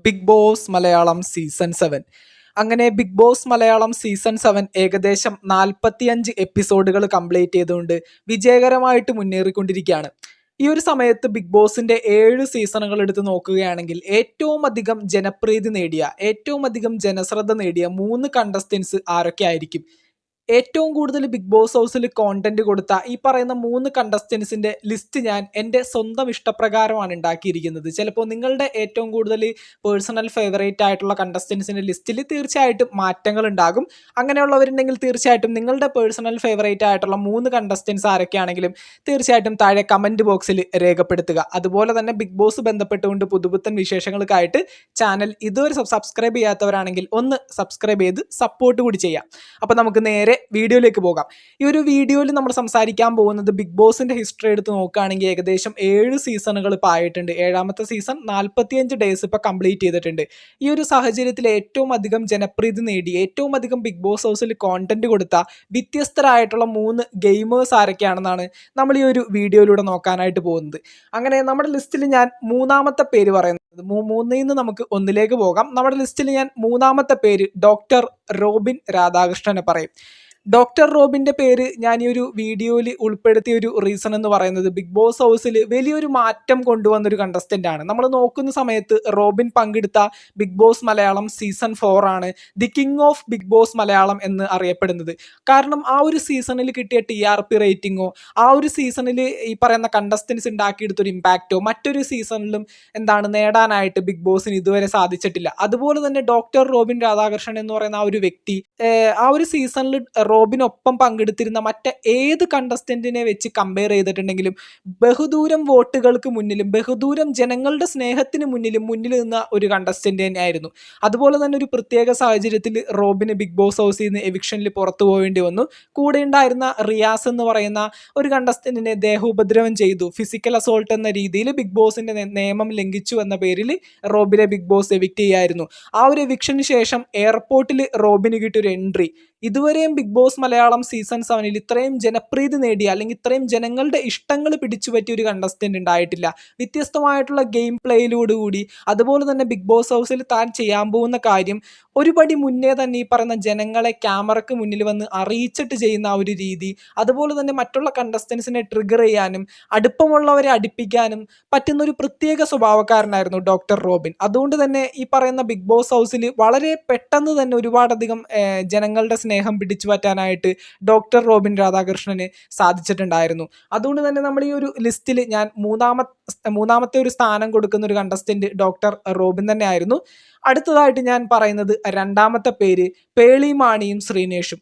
Big Boss Malayalam season 7. അങ്ങനെ big Boss Malayalam season 7 ഏകദേശം 45 എപ്പിസോഡുകൾ കംപ്ലീറ്റ് ചെയ്തുകൊണ്ട് വിജയകരമായിട്ട് മുന്നേറിക്കൊണ്ടിരിക്കുകയാണ്. ഈ ഒരു സമയത്ത് ബിഗ് ബോസിന്റെ 7 സീസണുകൾ എടുത്ത് നോക്കുകയാണെങ്കിൽ ഏറ്റവും അധികം ജനപ്രീതി നേടിയ, ഏറ്റവും അധികം ജനശ്രദ്ധ നേടിയ 3 കണ്ടസ്റ്റൻസ് ആരൊക്കെ ആയിരിക്കും? ഏറ്റവും കൂടുതൽ ബിഗ് ബോസ് ഹൗസിൽ കോണ്ടന്റ് കൊടുത്ത ഈ പറയുന്ന 3 കണ്ടസ്റ്റൻസിന്റെ ലിസ്റ്റ് ഞാൻ എൻ്റെ സ്വന്തം ഇഷ്ടപ്രകാരമാണ് ഉണ്ടാക്കിയിരിക്കുന്നത്. ചിലപ്പോൾ നിങ്ങളുടെ ഏറ്റവും കൂടുതൽ പേഴ്സണൽ ഫേവറേറ്റ് ആയിട്ടുള്ള കണ്ടസ്റ്റൻസിന്റെ ലിസ്റ്റിൽ തീർച്ചയായിട്ടും മാറ്റങ്ങൾ ഉണ്ടാകും. അങ്ങനെയുള്ളവരുണ്ടെങ്കിൽ തീർച്ചയായിട്ടും നിങ്ങളുടെ പേഴ്സണൽ ഫേവറേറ്റ് ആയിട്ടുള്ള 3 കണ്ടസ്റ്റൻസ് ആരൊക്കെയാണെങ്കിലും തീർച്ചയായിട്ടും താഴെ കമന്റ് ബോക്സിൽ രേഖപ്പെടുത്തുക. അതുപോലെ തന്നെ ബിഗ് ബോസ് ബന്ധപ്പെട്ടുകൊണ്ട് പുതുപുത്തൻ വിശേഷങ്ങൾക്കായിട്ട് ചാനൽ ഇതുവരെ സബ്സ്ക്രൈബ് ചെയ്യാത്തവരാണെങ്കിൽ ഒന്ന് സബ്സ്ക്രൈബ് ചെയ്ത് സപ്പോർട്ട് കൂടി ചെയ്യാം. അപ്പോൾ നമുക്ക് നേരെ വീഡിയോയിലേക്ക് പോകാം. ഈ ഒരു വീഡിയോയിൽ നമ്മൾ സംസാരിക്കാൻ പോകുന്നത് ബിഗ് ബോസിന്റെ ഹിസ്റ്ററി എടുത്ത് നോക്കുകയാണെങ്കിൽ ഏകദേശം 7 സീസണുകൾ ഇപ്പോൾ ആയിട്ടുണ്ട്. 7ാമത്തെ സീസൺ 45 ഡേയ്സ് ഇപ്പോൾ കംപ്ലീറ്റ് ചെയ്തിട്ടുണ്ട്. ഈ ഒരു സാഹചര്യത്തിൽ ഏറ്റവും അധികം ജനപ്രീതി നേടി, ഏറ്റവും അധികം ബിഗ് ബോസ് ഹൗസിൽ കോണ്ടന്റ് കൊടുത്ത വ്യത്യസ്തരായിട്ടുള്ള 3 ഗെയിമേഴ്സ് ആരൊക്കെയാണെന്നാണ് നമ്മൾ ഈ ഒരു വീഡിയോയിലൂടെ നോക്കാനായിട്ട് പോകുന്നത്. അങ്ങനെ നമ്മുടെ ലിസ്റ്റിൽ ഞാൻ 3ാമത്തെ പേര് പറയുന്നത്, 3ൽ നിന്ന് നമുക്ക് 1ലേക്ക് പോകാം. നമ്മുടെ ലിസ്റ്റിൽ ഞാൻ 3ാമത്തെ പേര് ഡോക്ടർ റോബിൻ രാധാകൃഷ്ണനെ പറയും. ഡോക്ടർ റോബിൻ്റെ പേര് ഞാൻ ഈ ഒരു വീഡിയോയിൽ ഉൾപ്പെടുത്തിയ ഒരു റീസൺ എന്ന് പറയുന്നത് ബിഗ് ബോസ് ഹൗസിൽ വലിയൊരു മാറ്റം കൊണ്ടുവന്നൊരു കണ്ടസ്റ്റൻ്റ് ആണ്. നമ്മൾ നോക്കുന്ന സമയത്ത് റോബിൻ പങ്കെടുത്ത ബിഗ് ബോസ് മലയാളം സീസൺ 4 ആണ് the king of Bigg Boss Malayalam എന്ന് അറിയപ്പെടുന്നത്. കാരണം ആ ഒരു സീസണിൽ കിട്ടിയ TRP റേറ്റിങ്ങോ, ആ ഒരു സീസണിൽ ഈ പറയുന്ന കണ്ടസ്റ്റൻസ് ഉണ്ടാക്കിയെടുത്തൊരു ഇമ്പാക്റ്റോ മറ്റൊരു സീസണിലും നേടാനായിട്ട് ബിഗ് ബോസിന് ഇതുവരെ സാധിച്ചിട്ടില്ല. അതുപോലെ തന്നെ ഡോക്ടർ റോബിൻ രാധാകൃഷ്ണൻ എന്ന് പറയുന്ന ആ ഒരു വ്യക്തി ആ ഒരു സീസണിൽ റോബിനൊപ്പം പങ്കെടുത്തിരുന്ന ഏത് കണ്ടസ്റ്റന്റിനെ വെച്ച് കമ്പയർ ചെയ്തിട്ടുണ്ടെങ്കിലും ബഹുദൂരം വോട്ടുകൾക്ക് മുന്നിലും ബഹുദൂരം ജനങ്ങളുടെ സ്നേഹത്തിന് മുന്നിൽ നിന്ന ഒരു കണ്ടസ്റ്റന്റ് തന്നെയായിരുന്നു. അതുപോലെ തന്നെ ഒരു പ്രത്യേക സാഹചര്യത്തിൽ റോബിന് ബിഗ് ബോസ് ഹൗസിൽ നിന്ന് എവിക്ഷനിൽ പുറത്തു പോകേണ്ടി വന്നു. കൂടെ ഉണ്ടായിരുന്ന റിയാസ് എന്ന് പറയുന്ന ഒരു കണ്ടസ്റ്റന്റിനെ ദേഹോപദ്രവം ചെയ്തു, ഫിസിക്കൽ അസോൾട്ട് എന്ന രീതിയിൽ ബിഗ് ബോസിന്റെ നിയമം ലംഘിച്ചു എന്ന പേരിൽ റോബിനെ ബിഗ് ബോസ് എവിക്റ്റ് ചെയ്യായിരുന്നു. ആ ഒരു എവിക്ഷന് ശേഷം എയർപോർട്ടിൽ റോബിന് കിട്ടിയൊരു എൻട്രി ഇതുവരെയും ബിഗ് ബോസ് മലയാളം സീസൺ 7 ഇത്രയും ജനപ്രീതി നേടിയ, അല്ലെങ്കിൽ ഇത്രയും ജനങ്ങളുടെ ഇഷ്ടങ്ങൾ പിടിച്ചു പറ്റിയ ഒരു കണ്ടസ്റ്റന്റ് ഉണ്ടായിട്ടില്ല. വ്യത്യസ്തമായിട്ടുള്ള ഗെയിം പ്ലേയിലോടുകൂടി അതുപോലെ തന്നെ ബിഗ് ബോസ് ഹൗസിൽ താൻ ചെയ്യാൻ പോകുന്ന കാര്യം ഒരുപടി മുന്നേ തന്നെ ഈ പറയുന്ന ജനങ്ങളെ ക്യാമറയ്ക്ക് മുന്നിൽ വന്ന് അറിയിച്ചിട്ട് ചെയ്യുന്ന ആ ഒരു രീതി, അതുപോലെ തന്നെ മറ്റുള്ള കണ്ടസ്റ്റൻസിനെ ട്രിഗർ ചെയ്യാനും അടുപ്പമുള്ളവരെ അടുപ്പിക്കാനും പറ്റുന്ന ഒരു പ്രത്യേക സ്വഭാവക്കാരനായിരുന്നു ഡോക്ടർ റോബിൻ. അതുകൊണ്ട് തന്നെ ഈ പറയുന്ന ബിഗ് ബോസ് ഹൗസിൽ വളരെ പെട്ടെന്ന് തന്നെ ഒരുപാടധികം ജനങ്ങളുടെ സ്നേഹം പിടിച്ചു പറ്റാനായിട്ട് ഡോക്ടർ റോബിൻ രാധാകൃഷ്ണന് സാധിച്ചിട്ടുണ്ടായിരുന്നു. അതുകൊണ്ട് തന്നെ നമ്മൾ ഈ ഒരു ലിസ്റ്റിൽ ഞാൻ മൂന്നാമത്തെ ഒരു സ്ഥാനം കൊടുക്കുന്ന ഒരു കണ്ടസ്റ്റന്റ് ഡോക്ടർ റോബിൻ തന്നെ ആയിരുന്നു. അടുത്തതായിട്ട് ഞാൻ പറയുന്നത് 2ാമത്തെ പേര് പേളി മാണിയും ശ്രീനേഷും.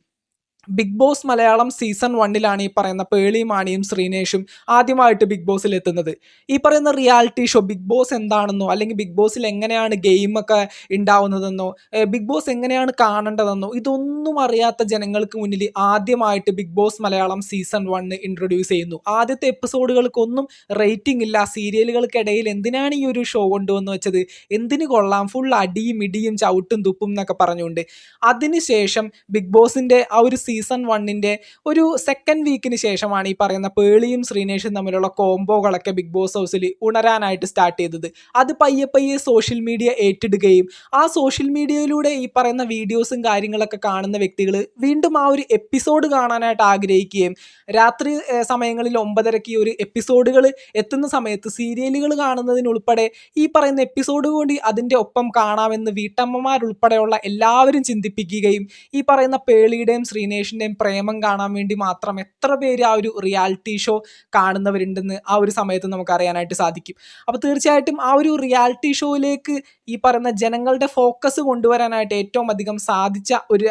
ബിഗ് ബോസ് മലയാളം സീസൺ 1 ഈ പറയുന്ന പേളി മാണിയും ശ്രീനേഷും ആദ്യമായിട്ട് ബിഗ് ബോസിൽ എത്തുന്നത്. ഈ പറയുന്ന റിയാലിറ്റി ഷോ ബിഗ് ബോസ് എന്താണെന്നോ, അല്ലെങ്കിൽ ബിഗ് ബോസിൽ എങ്ങനെയാണ് ഗെയിമൊക്കെ ഉണ്ടാവുന്നതെന്നോ, ബിഗ് ബോസ് എങ്ങനെയാണ് കാണേണ്ടതെന്നോ ഇതൊന്നും അറിയാത്ത ജനങ്ങൾക്ക് മുന്നിൽ ആദ്യമായിട്ട് Bigg Boss Malayalam season 1 introduce ചെയ്യുന്നു. ആദ്യത്തെ എപ്പിസോഡുകൾക്കൊന്നും റേറ്റിംഗ് ഇല്ല. സീരിയലുകൾക്കിടയിൽ എന്തിനാണ് ഈ ഒരു ഷോ കൊണ്ടുവന്ന് വെച്ചത്, എന്തിന് കൊള്ളാം, ഫുൾ അടിയും ഇടിയും ചവിട്ടും തുപ്പും എന്നൊക്കെ പറഞ്ഞുകൊണ്ട്. അതിനുശേഷം ബിഗ് ബോസിൻ്റെ ആ ഒരു സീസൺ 1 ഒരു സെക്കൻഡ് വീക്കിന് ശേഷമാണ് ഈ പറയുന്ന പേളിയും ശ്രീനേഷും തമ്മിലുള്ള കോംബോകളൊക്കെ ബിഗ് ബോസ് ഹൗസിൽ ഉണരാനായിട്ട് സ്റ്റാർട്ട് ചെയ്തത്. അത് പയ്യെ സോഷ്യൽ മീഡിയ ഏറ്റെടുക്കുകയും ആ സോഷ്യൽ മീഡിയയിലൂടെ ഈ പറയുന്ന വീഡിയോസും കാര്യങ്ങളൊക്കെ കാണുന്ന വ്യക്തികൾ വീണ്ടും ആ ഒരു എപ്പിസോഡ് കാണാനായിട്ട് ആഗ്രഹിക്കുകയും രാത്രി സമയങ്ങളിൽ 9:30 ഒരു എപ്പിസോഡുകൾ എത്തുന്ന സമയത്ത് സീരിയലുകൾ കാണുന്നതിനുൾപ്പെടെ ഈ പറയുന്ന എപ്പിസോഡ് കൂടി അതിൻ്റെ ഒപ്പം കാണാമെന്ന് വീട്ടമ്മമാരുൾപ്പെടെയുള്ള എല്ലാവരും ചിന്തിപ്പിക്കുകയും ഈ പറയുന്ന പേളിയുടെയും ശ്രീനേഷിൻ്റെയും പ്രേമം കാണാൻ വേണ്ടി മാത്രം എത്ര പേര് ആ ഒരു റിയാലിറ്റി ഷോ കാണുന്നവരുണ്ടെന്ന് ആ ഒരു സമയത്ത് നമുക്ക് അറിയാനായിട്ട് സാധിക്കും. അപ്പോൾ തീർച്ചയായിട്ടും ആ ഒരു റിയാലിറ്റി ഷോയിലേക്ക് ഈ പറയുന്ന ജനങ്ങളുടെ ഫോക്കസ് കൊണ്ടുവരാനായിട്ട് ഏറ്റവും അധികം സാധിച്ച ഒരു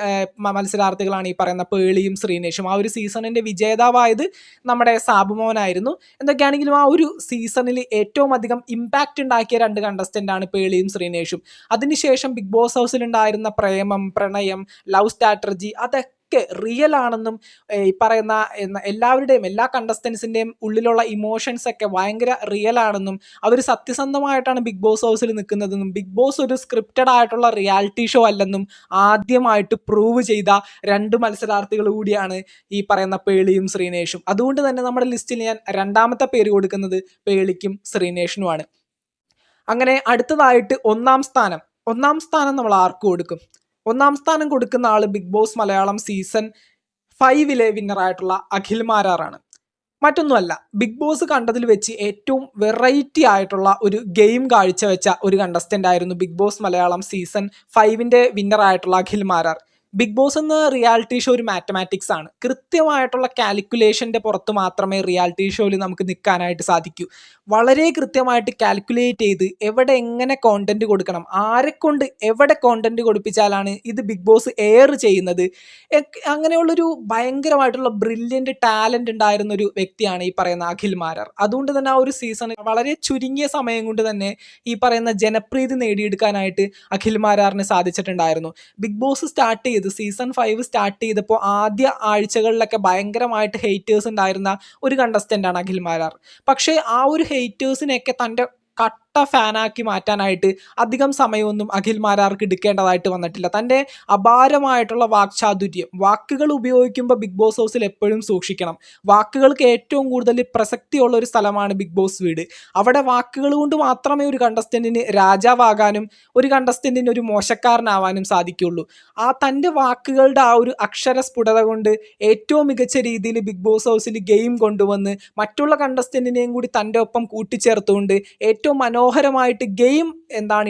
മത്സരാർത്ഥികളാണ് ഈ പറയുന്ന പേളിയും ശ്രീനേഷും. ആ ഒരു സീസണിൻ്റെ വിജേതാവായത് നമ്മുടെ സാബുമോനായിരുന്നു. എന്തൊക്കെയാണെങ്കിലും ആ ഒരു സീസണിൽ ഏറ്റവും അധികം ഇമ്പാക്റ്റ് ഉണ്ടാക്കിയ 2 കണ്ടസ്റ്റൻ്റാണ് പേളിയും ശ്രീനേഷും. അതിനുശേഷം ബിഗ് ബോസ് ഹൗസിൽ ഉണ്ടായിരുന്ന പ്രേമം, പ്രണയം, ലവ് സ്ട്രാറ്റജി അതൊക്കെ റിയൽ ആണെന്നും ഈ പറയുന്ന എല്ലാവരുടെയും എല്ലാ കണ്ടസ്റ്റൻസിൻ്റെയും ഉള്ളിലുള്ള ഇമോഷൻസ് ഒക്കെ ഭയങ്കര റിയൽ ആണെന്നും അവർ സത്യസന്ധമായിട്ടാണ് ബിഗ് ബോസ് ഹൗസിൽ നിൽക്കുന്നതെന്നും ബിഗ് ബോസ് ഒരു സ്ക്രിപ്റ്റഡ് ആയിട്ടുള്ള റിയാലിറ്റി ഷോ അല്ലെന്നും ആദ്യമായിട്ട് പ്രൂവ് ചെയ്ത 2 മത്സരാർത്ഥികൾ കൂടിയാണ് ഈ പറയുന്ന പേളിയും ശ്രീനേഷും. അതുകൊണ്ട് തന്നെ നമ്മുടെ ലിസ്റ്റിൽ ഞാൻ 2ാമത്തെ പേര് കൊടുക്കുന്നത് പേളിക്കും ശ്രീനേഷിനുമാണ്. അങ്ങനെ അടുത്തതായിട്ട് ഒന്നാം സ്ഥാനം നമ്മൾ ആർക്ക് കൊടുക്കും? ഒന്നാം സ്ഥാനം കൊടുക്കുന്ന ആള് ബിഗ് ബോസ് മലയാളം സീസൺ 5 വിന്നറായിട്ടുള്ള അഖിൽ മാരാറാണ്. മറ്റൊന്നുമല്ല, ബിഗ് ബോസ് കണ്ടതിൽ വെച്ച് ഏറ്റവും വെറൈറ്റി ആയിട്ടുള്ള ഒരു ഗെയിം കാഴ്ചവെച്ച ഒരു കണ്ടസ്റ്റന്റ് ആയിരുന്നു ബിഗ് ബോസ് മലയാളം സീസൺ 5 വിന്നറായിട്ടുള്ള അഖിൽ മാരാർ. ബിഗ് ബോസ് എന്ന റിയാലിറ്റി ഷോ ഒരു മാത്തമാറ്റിക്സ് ആണ്. കൃത്യമായിട്ടുള്ള കാൽക്കുലേഷന്റെ പുറത്ത് മാത്രമേ റിയാലിറ്റി ഷോയിൽ നമുക്ക് നിൽക്കാനായിട്ട് സാധിക്കൂ. വളരെ കൃത്യമായിട്ട് കാൽക്കുലേറ്റ് ചെയ്ത് എവിടെ എങ്ങനെ കോണ്ടന്റ് കൊടുക്കണം, ആരെക്കൊണ്ട് എവിടെ കോണ്ടന്റ് കൊടുപ്പിച്ചാലാണ് ഇത് ബിഗ് ബോസ് എയർ ചെയ്യുന്നത്, അങ്ങനെയുള്ളൊരു ഭയങ്കരമായിട്ടുള്ള ബ്രില്യൻ്റ് ടാലന്റ് ഉണ്ടായിരുന്ന ഒരു വ്യക്തിയാണ് ഈ പറയുന്ന അഖിൽ മാരാർ. അതുകൊണ്ട് തന്നെ ആ ഒരു സീസൺ വളരെ ചുരുങ്ങിയ സമയം കൊണ്ട് തന്നെ ഈ പറയുന്ന ജനപ്രീതി നേടിയെടുക്കാനായിട്ട് അഖിൽ മാരാറിന് സാധിച്ചിട്ടുണ്ടായിരുന്നു. ബിഗ് ബോസ് സീസൺ 5 സ്റ്റാർട്ട് ചെയ്തപ്പോൾ ആദ്യ ആഴ്ചകളിലൊക്കെ ഭയങ്കരമായിട്ട് ഹെയ്റ്റേഴ്സ് ഉണ്ടായിരുന്ന ഒരു കണ്ടസ്റ്റന്റ് ആണ് അഖിൽ മാരാർ. പക്ഷേ ആ ഒരു ഹെയ്റ്റേഴ്സിനെയൊക്കെ തൻ്റെ കട്ട ഫാനാക്കി മാറ്റാനായിട്ട് അധികം സമയമൊന്നും അഖിൽ മാരാർക്ക് എടുക്കേണ്ടതായിട്ട് വന്നിട്ടില്ല. തൻ്റെ അപാരമായിട്ടുള്ള വാക്ചാതുര്യം, വാക്കുകൾ ഉപയോഗിക്കുമ്പോൾ ബിഗ് ബോസ് ഹൗസിൽ എപ്പോഴും സൂക്ഷിക്കണം. വാക്കുകൾക്ക് ഏറ്റവും കൂടുതൽ പ്രസക്തിയുള്ള ഒരു സ്ഥലമാണ് ബിഗ് ബോസ് വീട്. അവിടെ വാക്കുകൾ കൊണ്ട് മാത്രമേ ഒരു കണ്ടസ്റ്റന്റിന് രാജാവാകാനും ഒരു കണ്ടസ്റ്റന്റിന് ഒരു മോശക്കാരനാവാനും സാധിക്കുള്ളൂ. ആ തൻ്റെ വാക്കുകളുടെ ആ ഒരു അക്ഷരസ്ഫുടത കൊണ്ട് ഏറ്റവും മികച്ച രീതിയിൽ ബിഗ് ബോസ് ഹൗസിൽ ഗെയിം കൊണ്ടുവന്ന് മറ്റുള്ള കണ്ടസ്റ്റന്റിനെയും കൂടി തൻ്റെ ഒപ്പം കൂട്ടിച്ചേർത്തുകൊണ്ട് ഏറ്റവും മനോഹരമായിട്ട് ഗെയിം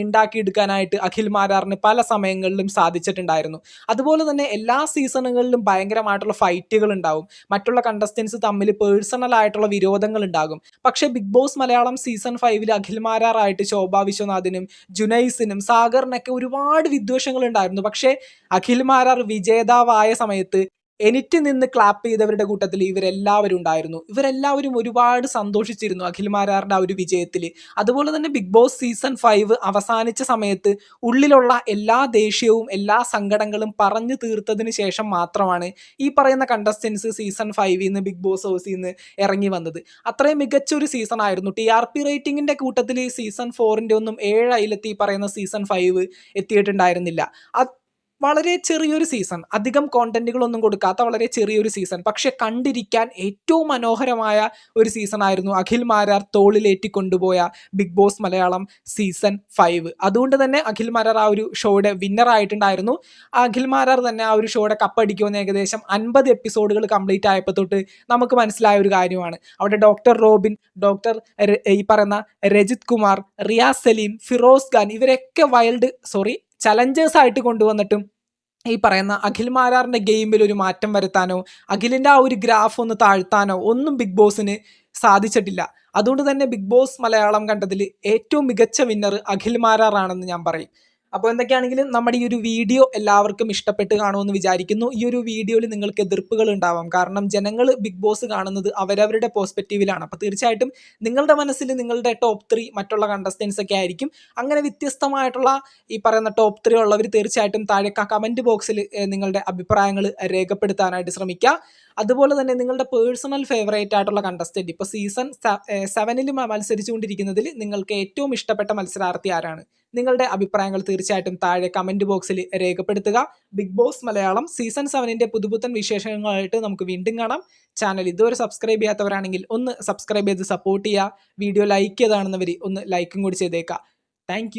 ഉണ്ടാക്കിയെടുക്കാനായിട്ട് അഖിൽ മാരാറിന് പല സമയങ്ങളിലും സാധിച്ചിട്ടുണ്ടായിരുന്നു. അതുപോലെ തന്നെ എല്ലാ സീസണുകളിലും ഭയങ്കരമായിട്ടുള്ള ഫൈറ്റുകൾ ഉണ്ടാവും, മറ്റുള്ള കണ്ടസ്റ്റൻസ് തമ്മിൽ പേഴ്സണൽ ആയിട്ടുള്ള വിരോധങ്ങൾ ഉണ്ടാകും. പക്ഷേ Bigg Boss Malayalam season 5 Akhil മാരാറായിട്ട് ശോഭാ വിശ്വനാഥിനും ജുനൈസിനും സാഗറിനൊക്കെ ഒരുപാട് വിദ്വേഷങ്ങൾ ഉണ്ടായിരുന്നു. പക്ഷേ അഖിൽ മാരാർ വിജേതാവായ സമയത്ത് എനിക്ക് നിന്ന് ക്ലാപ്പ് ചെയ്തവരുടെ കൂട്ടത്തിൽ ഇവരെല്ലാവരും ഉണ്ടായിരുന്നു. ഇവരെല്ലാവരും ഒരുപാട് സന്തോഷിച്ചിരുന്നു അഖിൽ മാരാറിൻ്റെ ആ ഒരു വിജയത്തിൽ. അതുപോലെ തന്നെ ബിഗ് ബോസ് സീസൺ 5 അവസാനിച്ച സമയത്ത് ഉള്ളിലുള്ള എല്ലാ ദേഷ്യവും എല്ലാ സങ്കടങ്ങളും പറഞ്ഞു തീർത്തതിന് ശേഷം മാത്രമാണ് ഈ പറയുന്ന കണ്ടസ്റ്റൻസ് സീസൺ 5 ബിഗ് ബോസ് ഹൗസിൽ നിന്ന് ഇറങ്ങി വന്നത്. അത്രയും മികച്ചൊരു സീസൺ ആയിരുന്നു. TRP റേറ്റിംഗിൻ്റെ കൂട്ടത്തിൽ സീസൺ 4 ഒന്നും 7 ഈ പറയുന്ന സീസൺ 5 എത്തിയിട്ടുണ്ടായിരുന്നില്ല. വളരെ ചെറിയൊരു സീസൺ, അധികം കോണ്ടന്റുകളൊന്നും കൊടുക്കാത്ത വളരെ ചെറിയൊരു സീസൺ, പക്ഷെ കണ്ടിരിക്കാൻ ഏറ്റവും മനോഹരമായ ഒരു സീസൺ ആയിരുന്നു അഖിൽ മാരാർ തോളിലേറ്റി കൊണ്ടുപോയ ബിഗ് ബോസ് മലയാളം സീസൺ 5. അതുകൊണ്ട് തന്നെ അഖിൽ മാരാർ ആ ഒരു ഷോയുടെ വിന്നർ ആയിട്ടുണ്ടായിരുന്നു. അഖിൽ മാരാർ തന്നെ ആ ഒരു ഷോയുടെ കപ്പടിക്കുമെന്ന് ഏകദേശം 50 എപ്പിസോഡുകൾ കംപ്ലീറ്റ് ആയപ്പോൾ തൊട്ട് നമുക്ക് മനസ്സിലായ ഒരു കാര്യമാണ്. അവിടെ ഡോക്ടർ റോബിൻ, ഈ പറയുന്ന രജിത് കുമാർ, റിയാസ് സലീം, ഫിറോസ് ഖാൻ ഇവരൊക്കെ ചലഞ്ചേഴ്സ് ആയിട്ട് കൊണ്ടുവന്നിട്ടും ഈ പറയുന്ന അഖിൽ മാരാറിൻ്റെ ഗെയിമിൽ ഒരു മാറ്റം വരുത്താനോ അഖിലിൻ്റെ ആ ഒരു ഗ്രാഫ് ഒന്ന് താഴ്ത്താനോ ഒന്നും ബിഗ് ബോസിന് സാധിച്ചിട്ടില്ല. അതുകൊണ്ട് തന്നെ ബിഗ് ബോസ് മലയാളം കണ്ടതിൽ ഏറ്റവും മികച്ച വിന്നർ അഖിൽ മാരാറാണെന്ന് ഞാൻ പറയും. അപ്പോൾ എന്തൊക്കെയാണെങ്കിലും നമ്മുടെ ഈ ഒരു വീഡിയോ എല്ലാവർക്കും ഇഷ്ടപ്പെട്ട് കാണുമെന്ന് വിചാരിക്കുന്നു. ഈ ഒരു വീഡിയോയിൽ നിങ്ങൾക്ക് എതിർപ്പുകൾ ഉണ്ടാവാം, കാരണം ജനങ്ങൾ ബിഗ് ബോസ് കാണുന്നത് അവരവരുടെ പെർസ്പെക്റ്റീവിലാണ്. അപ്പോൾ തീർച്ചയായിട്ടും നിങ്ങളുടെ മനസ്സിൽ നിങ്ങളുടെ ടോപ്പ് 3 മറ്റുള്ള കണ്ടസ്റ്റൻസ് ഒക്കെ ആയിരിക്കും. അങ്ങനെ വ്യത്യസ്തമായിട്ടുള്ള ഈ പറയുന്ന ടോപ്പ് 3 ഉള്ളവർ തീർച്ചയായിട്ടും താഴെ കമൻറ്റ് ബോക്സിൽ നിങ്ങളുടെ അഭിപ്രായങ്ങൾ രേഖപ്പെടുത്താനായിട്ട് ശ്രമിക്കുക. അതുപോലെ തന്നെ നിങ്ങളുടെ പേഴ്സണൽ ഫേവറേറ്റ് ആയിട്ടുള്ള കണ്ടസ്റ്റന്റ് ഇപ്പോൾ സീസൺ 7 മത്സരിച്ചുകൊണ്ടിരിക്കുന്നതിൽ നിങ്ങൾക്ക് ഏറ്റവും ഇഷ്ടപ്പെട്ട മത്സരാർത്ഥി ആരാണ്? നിങ്ങളുടെ അഭിപ്രായങ്ങൾ തീർച്ചയായിട്ടും താഴെ കമൻറ്റ് ബോക്സിൽ രേഖപ്പെടുത്തുക. ബിഗ് ബോസ് മലയാളം സീസൺ 7 പുതുപുത്തൻ വിശേഷങ്ങളായിട്ട് നമുക്ക് വീണ്ടും കാണാം. ചാനൽ ഇതുവരെ സബ്സ്ക്രൈബ് ചെയ്യാത്തവരാണെങ്കിൽ ഒന്ന് സബ്സ്ക്രൈബ് ചെയ്ത് സപ്പോർട്ട് ചെയ്യുക. വീഡിയോ ലൈക്ക് ചെയ്താണെന്നവർ ഒന്ന് ലൈക്കും കൂടി ചെയ്തേക്കുക. താങ്ക്